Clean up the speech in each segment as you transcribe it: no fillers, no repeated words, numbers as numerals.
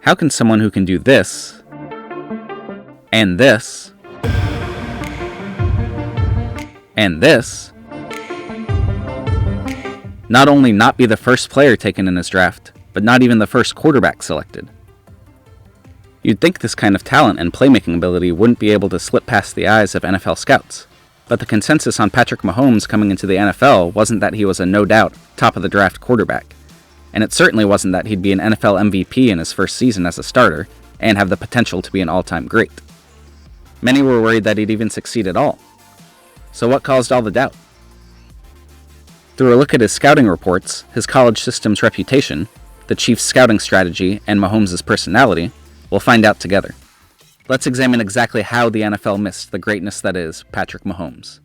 How can someone who can do this, and this, and this, not only not be the first player taken in his draft, but not even the first quarterback selected? You'd think this kind of talent and playmaking ability wouldn't be able to slip past the eyes of NFL scouts, but the consensus on Patrick Mahomes coming into the NFL wasn't that he was a no-doubt, top-of-the-draft quarterback, and it certainly wasn't that he'd be an NFL MVP in his first season as a starter and have the potential to be an all-time great. Many were worried that he'd even succeed at all. So what caused all the doubt? Through a look at his scouting reports, his college system's reputation, the Chiefs' scouting strategy, and Mahomes' personality, we'll find out together. Let's examine exactly how the NFL missed the greatness that is Patrick Mahomes.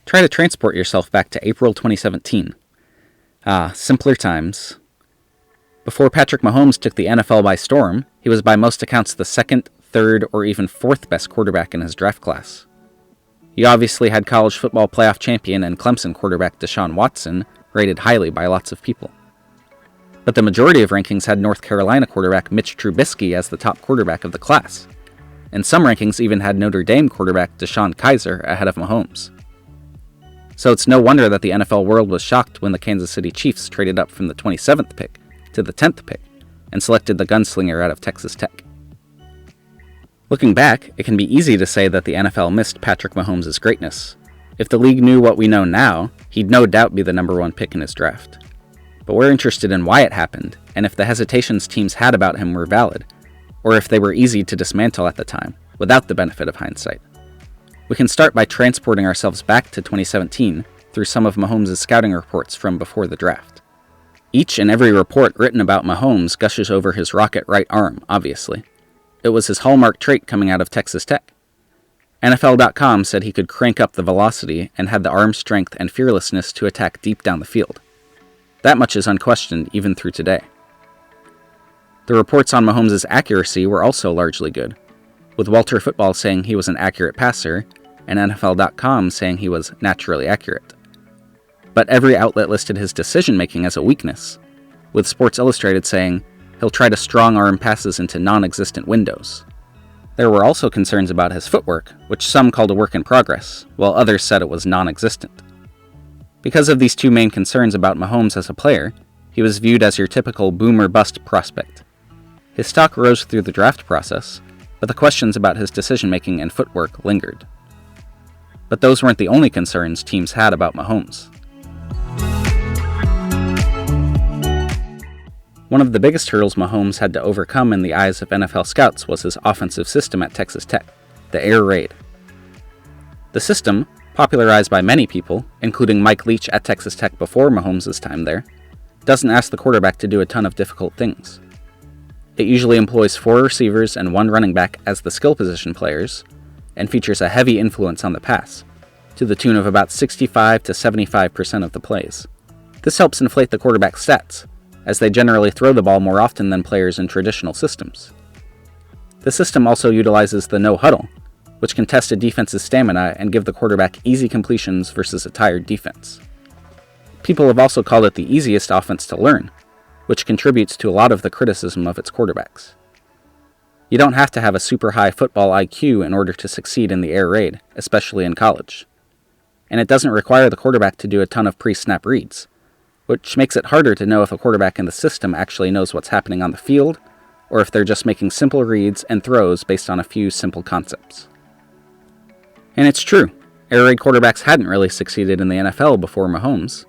Try to transport yourself back to April 2017. Simpler times. Before Patrick Mahomes took the NFL by storm, he was by most accounts the second, third, or even fourth best quarterback in his draft class. He obviously had college football playoff champion and Clemson quarterback Deshaun Watson rated highly by lots of people. But the majority of rankings had North Carolina quarterback Mitch Trubisky as the top quarterback of the class, and some rankings even had Notre Dame quarterback Deshaun Kaiser ahead of Mahomes. So it's no wonder that the NFL world was shocked when the Kansas City Chiefs traded up from the 27th pick to the 10th pick and selected the gunslinger out of Texas Tech. Looking back, it can be easy to say that the NFL missed Patrick Mahomes' greatness. If the league knew what we know now, he'd no doubt be the number one pick in his draft. But we're interested in why it happened, and if the hesitations teams had about him were valid, or if they were easy to dismantle at the time, without the benefit of hindsight. We can start by transporting ourselves back to 2017 through some of Mahomes' scouting reports from before the draft. Each and every report written about Mahomes gushes over his rocket right arm, obviously. It was his hallmark trait coming out of Texas Tech. NFL.com said he could crank up the velocity and had the arm strength and fearlessness to attack deep down the field. That much is unquestioned even through today. The reports on Mahomes' accuracy were also largely good, with Walter Football saying he was an accurate passer, and NFL.com saying he was naturally accurate. But every outlet listed his decision-making as a weakness, with Sports Illustrated saying he'll try to strong-arm passes into non-existent windows. There were also concerns about his footwork, which some called a work in progress, while others said it was non-existent. Because of these two main concerns about Mahomes as a player, he was viewed as your typical boom-or-bust prospect. His stock rose through the draft process, but the questions about his decision-making and footwork lingered. But those weren't the only concerns teams had about Mahomes. One of the biggest hurdles Mahomes had to overcome in the eyes of NFL scouts was his offensive system at Texas Tech, the air raid. The system, popularized by many people, including Mike Leach at Texas Tech before Mahomes' time there, doesn't ask the quarterback to do a ton of difficult things. It usually employs 4 receivers and 1 running back as the skill position players, and features a heavy influence on the pass, to the tune of about 65 to 75% of the plays. This helps inflate the quarterback's stats, as they generally throw the ball more often than players in traditional systems. The system also utilizes the no huddle, which can test a defense's stamina and give the quarterback easy completions versus a tired defense. People have also called it the easiest offense to learn, which contributes to a lot of the criticism of its quarterbacks. You don't have to have a super high football IQ in order to succeed in the air raid, especially in college. And it doesn't require the quarterback to do a ton of pre-snap reads, which makes it harder to know if a quarterback in the system actually knows what's happening on the field, or if they're just making simple reads and throws based on a few simple concepts. And it's true, air raid quarterbacks hadn't really succeeded in the NFL before Mahomes.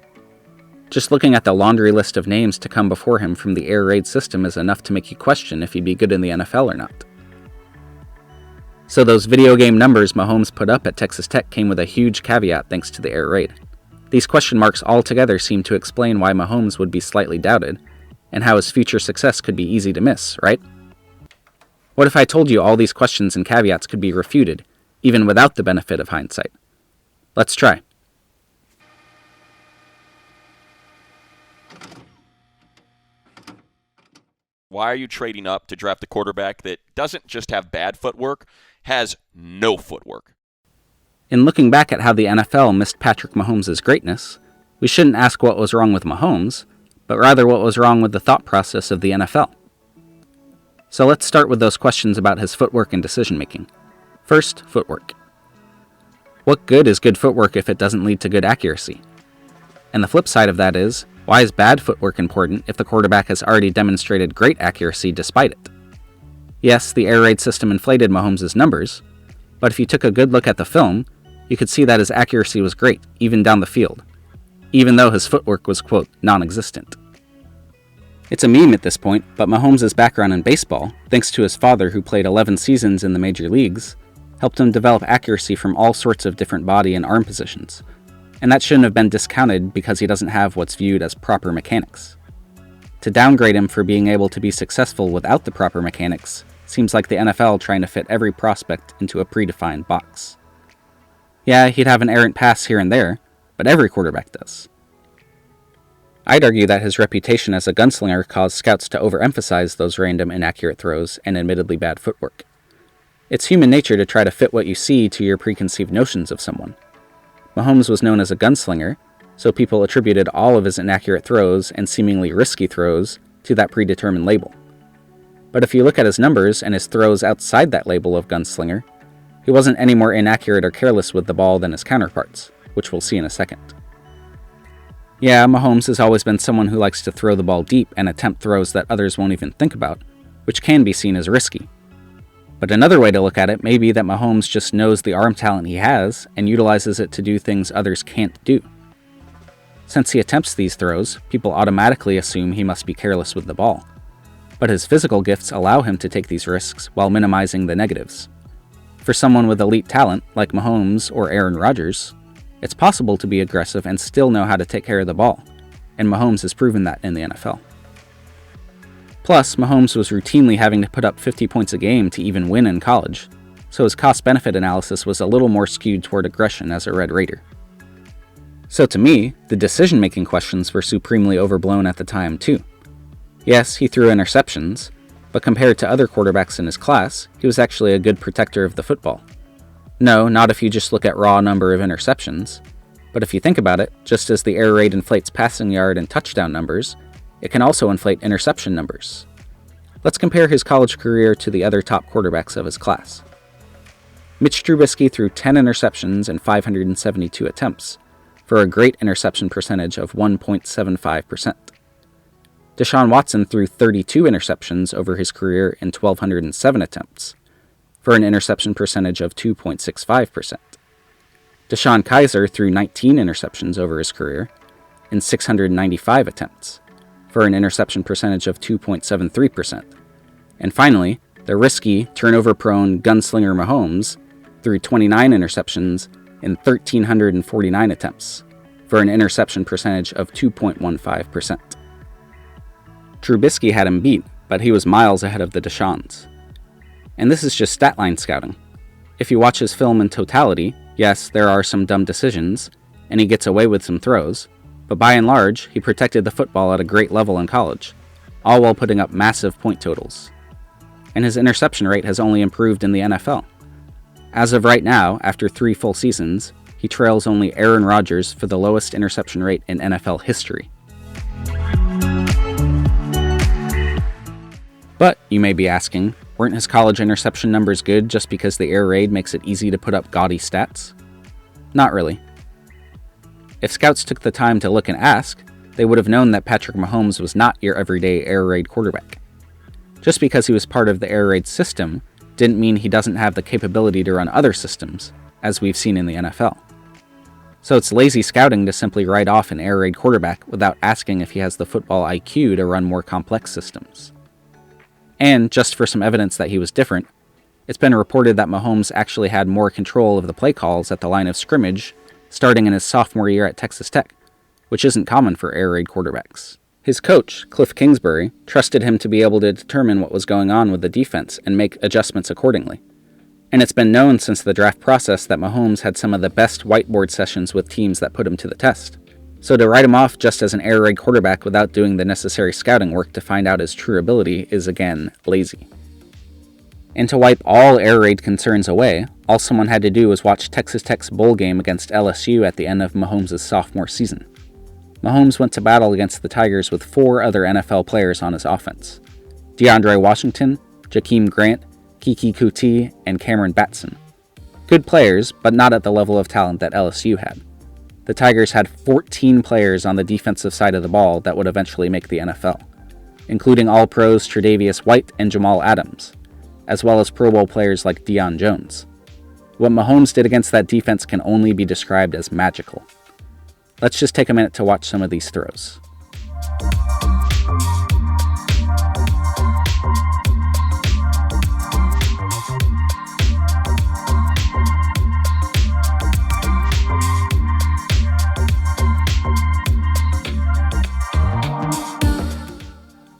Just looking at the laundry list of names to come before him from the air raid system is enough to make you question if he'd be good in the NFL or not. So those video game numbers Mahomes put up at Texas Tech came with a huge caveat thanks to the air raid. These question marks altogether seem to explain why Mahomes would be slightly doubted, and how his future success could be easy to miss, right? What if I told you all these questions and caveats could be refuted, even without the benefit of hindsight? Let's try. Why are you trading up to draft a quarterback that doesn't just have bad footwork, has no footwork? In looking back at how the NFL missed Patrick Mahomes' greatness, we shouldn't ask what was wrong with Mahomes, but rather what was wrong with the thought process of the NFL. So let's start with those questions about his footwork and decision-making. First, footwork. What good is good footwork if it doesn't lead to good accuracy? And the flip side of that is, why is bad footwork important if the quarterback has already demonstrated great accuracy despite it? Yes, the air raid system inflated Mahomes' numbers, but if you took a good look at the film, you could see that his accuracy was great, even down the field, even though his footwork was, quote, non-existent. It's a meme at this point, but Mahomes' background in baseball, thanks to his father who played 11 seasons in the major leagues, helped him develop accuracy from all sorts of different body and arm positions. And that shouldn't have been discounted because he doesn't have what's viewed as proper mechanics. To downgrade him for being able to be successful without the proper mechanics seems like the NFL trying to fit every prospect into a predefined box. Yeah, he'd have an errant pass here and there, but every quarterback does. I'd argue that his reputation as a gunslinger caused scouts to overemphasize those random inaccurate throws and admittedly bad footwork. It's human nature to try to fit what you see to your preconceived notions of someone. Mahomes was known as a gunslinger, so people attributed all of his inaccurate throws and seemingly risky throws to that predetermined label. But if you look at his numbers and his throws outside that label of gunslinger, he wasn't any more inaccurate or careless with the ball than his counterparts, which we'll see in a second. Yeah, Mahomes has always been someone who likes to throw the ball deep and attempt throws that others won't even think about, which can be seen as risky. But another way to look at it may be that Mahomes just knows the arm talent he has and utilizes it to do things others can't do. Since he attempts these throws, people automatically assume he must be careless with the ball. But his physical gifts allow him to take these risks while minimizing the negatives. For someone with elite talent, like Mahomes or Aaron Rodgers, it's possible to be aggressive and still know how to take care of the ball, and Mahomes has proven that in the NFL. Plus, Mahomes was routinely having to put up 50 points a game to even win in college, so his cost-benefit analysis was a little more skewed toward aggression as a Red Raider. So to me, the decision-making questions were supremely overblown at the time too. Yes, he threw interceptions, but compared to other quarterbacks in his class, he was actually a good protector of the football. No, not if you just look at raw number of interceptions, but if you think about it, just as the air raid inflates passing yard and touchdown numbers, it can also inflate interception numbers. Let's compare his college career to the other top quarterbacks of his class. Mitch Trubisky threw 10 interceptions and 572 attempts, for a great interception percentage of 1.75%. Deshaun Watson threw 32 interceptions over his career in 1,207 attempts, for an interception percentage of 2.65%. Deshaun Kaiser threw 19 interceptions over his career in 695 attempts, for an interception percentage of 2.73%. And finally, the risky, turnover-prone gunslinger Mahomes threw 29 interceptions in 1,349 attempts, for an interception percentage of 2.15%. Trubisky had him beat, but he was miles ahead of the Deshaun's. And this is just stat line scouting. If you watch his film in totality, yes, there are some dumb decisions, and he gets away with some throws, but by and large, he protected the football at a great level in college, all while putting up massive point totals. And his interception rate has only improved in the NFL. As of right now, after 3 full seasons, he trails only Aaron Rodgers for the lowest interception rate in NFL history. But, you may be asking, weren't his college interception numbers good just because the air raid makes it easy to put up gaudy stats? Not really. If scouts took the time to look and ask, they would have known that Patrick Mahomes was not your everyday air raid quarterback. Just because he was part of the air raid system didn't mean he doesn't have the capability to run other systems, as we've seen in the NFL. So it's lazy scouting to simply write off an air raid quarterback without asking if he has the football IQ to run more complex systems. And, just for some evidence that he was different, it's been reported that Mahomes actually had more control of the play calls at the line of scrimmage starting in his sophomore year at Texas Tech, which isn't common for air raid quarterbacks. His coach, Cliff Kingsbury, trusted him to be able to determine what was going on with the defense and make adjustments accordingly. And it's been known since the draft process that Mahomes had some of the best whiteboard sessions with teams that put him to the test. So to write him off just as an air raid quarterback without doing the necessary scouting work to find out his true ability is again lazy. And to wipe all air raid concerns away, all someone had to do was watch Texas Tech's bowl game against LSU at the end of Mahomes' sophomore season. Mahomes went to battle against the Tigers with 4 other NFL players on his offense: DeAndre Washington, Jakeem Grant, Kiki Kuti, and Cameron Batson. Good players, but not at the level of talent that LSU had. The Tigers had 14 players on the defensive side of the ball that would eventually make the NFL, including All-Pros Tre'Davious White and Jamal Adams, as well as Pro Bowl players like Deion Jones. What Mahomes did against that defense can only be described as magical. Let's just take a minute to watch some of these throws.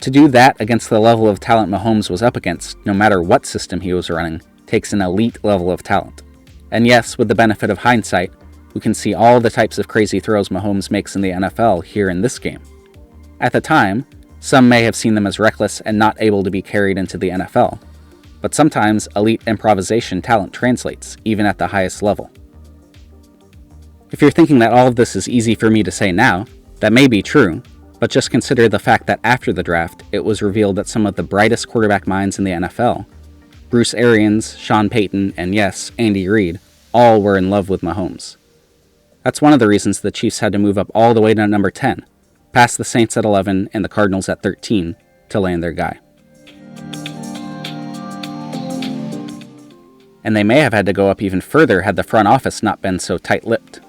To do that against the level of talent Mahomes was up against, no matter what system he was running, takes an elite level of talent. And yes, with the benefit of hindsight, we can see all the types of crazy throws Mahomes makes in the NFL here in this game. At the time, some may have seen them as reckless and not able to be carried into the NFL, but sometimes elite improvisation talent translates, even at the highest level. If you're thinking that all of this is easy for me to say now, that may be true, but just consider the fact that after the draft, it was revealed that some of the brightest quarterback minds in the NFL, Bruce Arians, Sean Payton, and yes, Andy Reid, all were in love with Mahomes. That's one of the reasons the Chiefs had to move up all the way to number 10, past the Saints at 11 and the Cardinals at 13, to land their guy. And they may have had to go up even further had the front office not been so tight-lipped.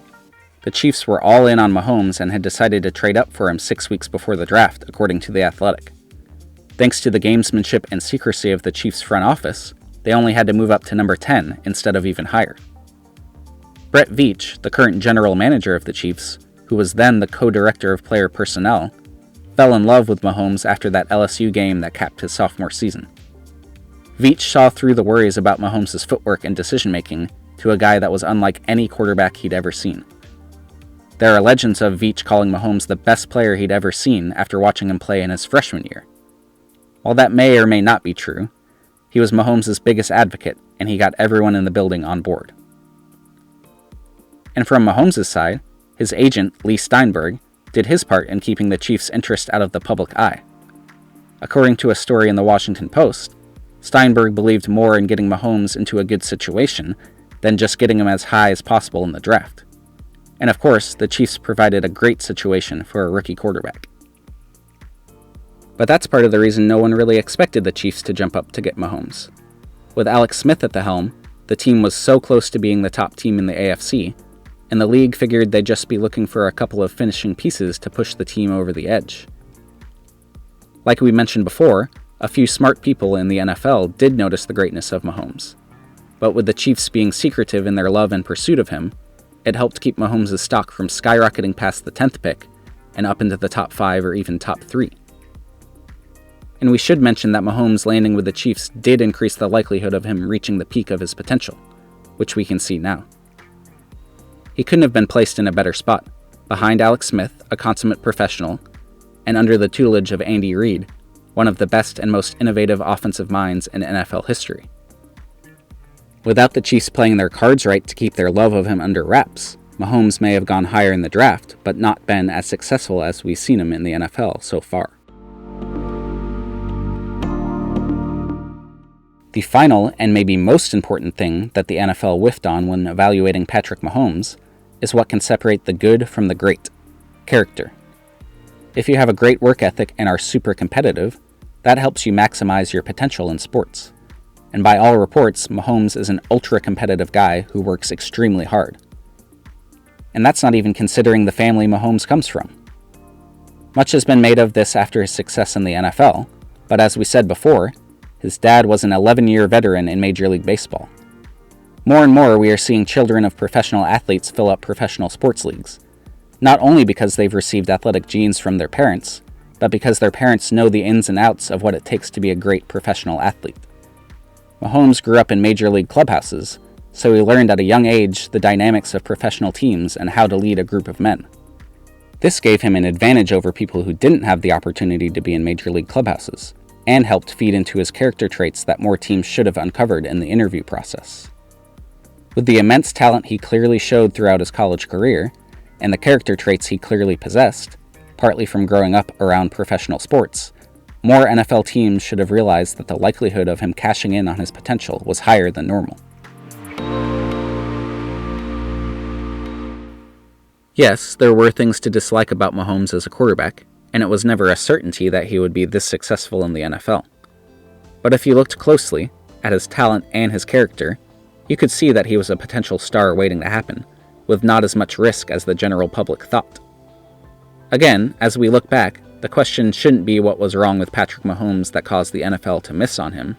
The Chiefs were all in on Mahomes and had decided to trade up for him 6 weeks before the draft, according to The Athletic. Thanks to the gamesmanship and secrecy of the Chiefs' front office, they only had to move up to number 10 instead of even higher. Brett Veach, the current general manager of the Chiefs, who was then the co-director of player personnel, fell in love with Mahomes after that LSU game that capped his sophomore season. Veach saw through the worries about Mahomes' footwork and decision-making to a guy that was unlike any quarterback he'd ever seen. There are legends of Veach calling Mahomes the best player he'd ever seen after watching him play in his freshman year. While that may or may not be true, he was Mahomes' biggest advocate, and he got everyone in the building on board. And from Mahomes' side, his agent, Lee Steinberg, did his part in keeping the Chiefs' interest out of the public eye. According to a story in the Washington Post, Steinberg believed more in getting Mahomes into a good situation than just getting him as high as possible in the draft. And of course, the Chiefs provided a great situation for a rookie quarterback. But that's part of the reason no one really expected the Chiefs to jump up to get Mahomes. With Alex Smith at the helm, the team was so close to being the top team in the AFC, and the league figured they'd just be looking for a couple of finishing pieces to push the team over the edge. Like we mentioned before, a few smart people in the NFL did notice the greatness of Mahomes. But with the Chiefs being secretive in their love and pursuit of him, it helped keep Mahomes' stock from skyrocketing past the 10th pick and up into the top 5 or even top 3. And we should mention that Mahomes landing with the Chiefs did increase the likelihood of him reaching the peak of his potential, which we can see now. He couldn't have been placed in a better spot, behind Alex Smith, a consummate professional, and under the tutelage of Andy Reid, one of the best and most innovative offensive minds in NFL history. Without the Chiefs playing their cards right to keep their love of him under wraps, Mahomes may have gone higher in the draft, but not been as successful as we've seen him in the NFL so far. The final and maybe most important thing that the NFL whiffed on when evaluating Patrick Mahomes is what can separate the good from the great: character. If you have a great work ethic and are super competitive, that helps you maximize your potential in sports. And by all reports, Mahomes is an ultra-competitive guy who works extremely hard. And that's not even considering the family Mahomes comes from. Much has been made of this after his success in the NFL, but as we said before, his dad was an 11-year veteran in Major League Baseball. More and more, we are seeing children of professional athletes fill up professional sports leagues, not only because they've received athletic genes from their parents, but because their parents know the ins and outs of what it takes to be a great professional athlete. Mahomes grew up in major league clubhouses, so he learned at a young age the dynamics of professional teams and how to lead a group of men. This gave him an advantage over people who didn't have the opportunity to be in major league clubhouses, and helped feed into his character traits that more teams should have uncovered in the interview process. With the immense talent he clearly showed throughout his college career, and the character traits he clearly possessed, partly from growing up around professional sports, more NFL teams should have realized that the likelihood of him cashing in on his potential was higher than normal. Yes, there were things to dislike about Mahomes as a quarterback, and it was never a certainty that he would be this successful in the NFL. But if you looked closely at his talent and his character, you could see that he was a potential star waiting to happen, with not as much risk as the general public thought. Again, as we look back, the question shouldn't be what was wrong with Patrick Mahomes that caused the NFL to miss on him,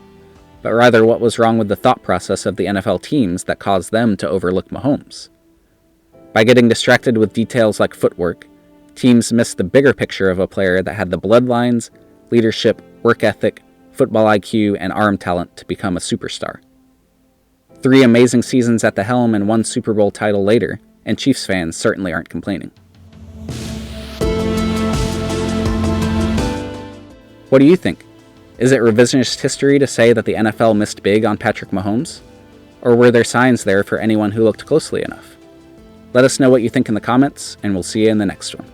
but rather what was wrong with the thought process of the NFL teams that caused them to overlook Mahomes. By getting distracted with details like footwork, teams missed the bigger picture of a player that had the bloodlines, leadership, work ethic, football IQ, and arm talent to become a superstar. 3 amazing seasons at the helm and 1 Super Bowl title later, and Chiefs fans certainly aren't complaining. What do you think? Is it revisionist history to say that the NFL missed big on Patrick Mahomes? Or were there signs there for anyone who looked closely enough? Let us know what you think in the comments, and we'll see you in the next one.